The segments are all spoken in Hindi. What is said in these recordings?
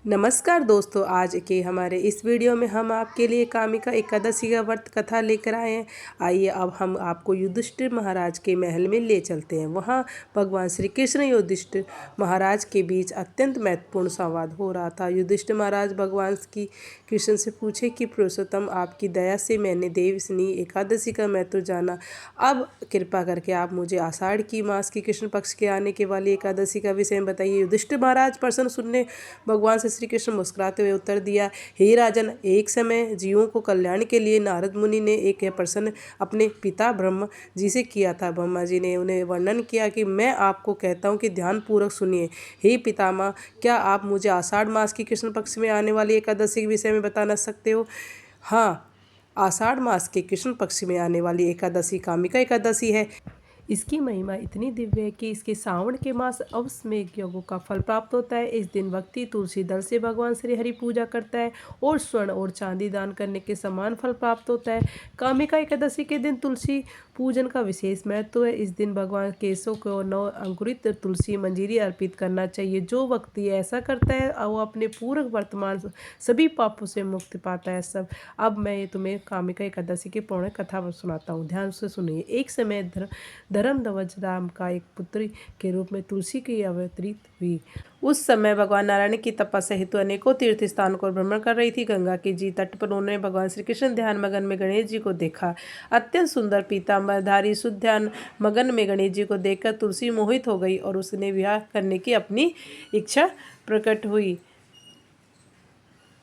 नमस्कार दोस्तों, आज के हमारे इस वीडियो में हम आपके लिए कामिका एकादशी का व्रत कथा लेकर आए हैं। आइए अब हम आपको युधिष्ठिर महाराज के महल में ले चलते हैं। वहाँ भगवान श्री कृष्ण युधिष्ठिर महाराज के बीच अत्यंत महत्वपूर्ण संवाद हो रहा था। युधिष्ठिर महाराज भगवान की कृष्ण से पूछे कि पुरुषोत्तम, आपकी दया से मैंने देवशनी एकादशी का महत्व जाना। अब कृपा करके आप मुझे आषाढ़ की मास की कृष्ण पक्ष के आने के वाली एकादशी का विषय बताइए। युधिष्ठिर महाराज प्रसन्न सुनने भगवान से श्री कृष्ण मुस्कुराते हुए उत्तर दिया, हे राजन, एक समय जीवों को कल्याण के लिए नारद मुनि ने एक प्रश्न अपने पिता ब्रह्मा जी से किया था। ब्रह्मा जी ने उन्हें वर्णन किया कि मैं आपको कहता हूँ कि ध्यान पूर्वक सुनिए। हे पितामह, क्या आप मुझे आषाढ़ मास की कृष्ण पक्ष में आने वाली एकादशी के विषय में बता सकते हो? हाँ, आषाढ़ मास के कृष्ण पक्ष में आने वाली एकादशी कामिका एकादशी है। इसकी महिमा इतनी दिव्य है कि इसके श्रावण के मास अवश्य यज्ञों का फल प्राप्त होता है। इस दिन व्यक्ति तुलसी दल से भगवान श्री हरि पूजा करता है और स्वर्ण और चांदी दान करने के समान फल प्राप्त होता है। कामिका एकादशी के दिन तुलसी पूजन का विशेष महत्व है। इस दिन भगवान केशव को 9 अंकुरित तुलसी मंजीरी अर्पित करना चाहिए। जो व्यक्ति ऐसा करता है वो अपने पूर्व वर्तमान सभी पापों से मुक्ति पाता है। सब अब मैं तुम्हें कामिका एकादशी की पूर्ण कथा सुनाता हूँ, ध्यान से सुनिए। एक समय धर्मध्वज राम का एक पुत्री के रूप में तुलसी की अवतरित हुई। उस समय भगवान नारायण की तपस्या हेतु अनेकों तीर्थ स्थानों को भ्रमण कर रही थी। गंगा के जी तट पर उन्होंने भगवान श्री कृष्ण ध्यान मगन में गणेश जी को देखा। अत्यंत सुंदर पीताम्बरधारी शुद्ध ध्यान मगन में गणेश जी को देखकर तुलसी मोहित हो गई और उसने विवाह करने की अपनी इच्छा प्रकट हुई।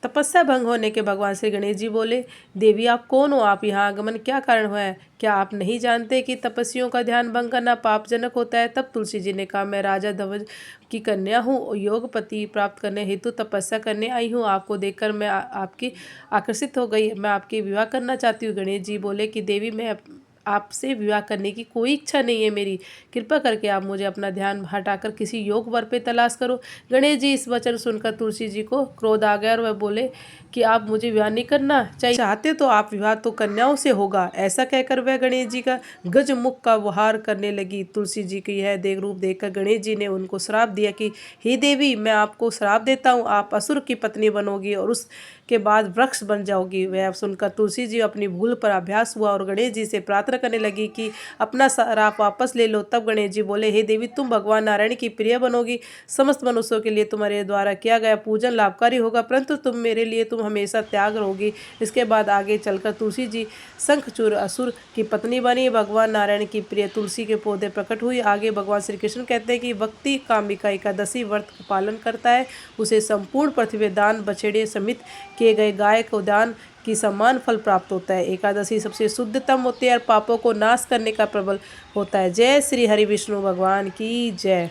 तपस्या भंग होने के भगवान श्री गणेश जी बोले, देवी आप कौन हो? आप यहाँ आगमन क्या कारण हुआ है? क्या आप नहीं जानते कि तपस्वियों का ध्यान भंग करना पापजनक होता है? तब तुलसी जी ने कहा, मैं राजा ध्वज की कन्या हूँ, योगपति प्राप्त करने हेतु तपस्या करने आई हूँ। आपको देखकर मैं आपकी आकर्षित हो गई, मैं आपके विवाह करना चाहती हूँ। गणेश जी बोले कि देवी, मैं आपसे विवाह करने की कोई इच्छा नहीं है मेरी। कृपा करके आप मुझे अपना ध्यान हटाकर किसी योग वर पे तलाश करो। गणेश जी इस वचन सुनकर तुलसी जी को क्रोध आ गया और वह बोले कि आप मुझे विवाह नहीं करना चाहिए, चाहते तो आप विवाह तो कन्याओं से होगा। ऐसा कहकर वह गणेश जी का गज मुख का वहार करने लगी। तुलसी जी की यह रूप देखकर गणेश जी ने उनको श्राप दिया कि हे देवी, मैं आपको श्राप देता हूँ, आप असुर की पत्नी बनोगी और उसके बाद वृक्ष बन जाओगी। वह सुनकर तुलसी जी अपनी भूल पर अभ्यास हुआ और गणेश जी से प्रार्थना करने लगी कि अपना श्राप वापस ले लो। तब गणेश जी बोले, हे देवी, तुम भगवान नारायण की प्रिय बनोगी। समस्त मनुष्यों के लिए तुम्हारे द्वारा किया गया पूजन लाभकारी होगा, परंतु तुम मेरे लिए तुम हमेशा त्याग रहोगी। इसके बाद आगे चलकर तुलसी जी शंखचूड़ असुर की पत्नी बनी। भगवान नारायण की प्रिय तुलसी के पौधे प्रकट हुई। आगे भगवान श्री कृष्ण कहते हैं कि व्यक्ति कामिका एकादशी व्रत का पालन करता है, उसे संपूर्ण पृथ्वी दान, बछड़े समित किए गए गाय को दान की समान फल प्राप्त होता है। एकादशी सबसे शुद्धतम होती है और पापों को नाश करने का प्रबल होता है। जय श्री हरि विष्णु भगवान की जय।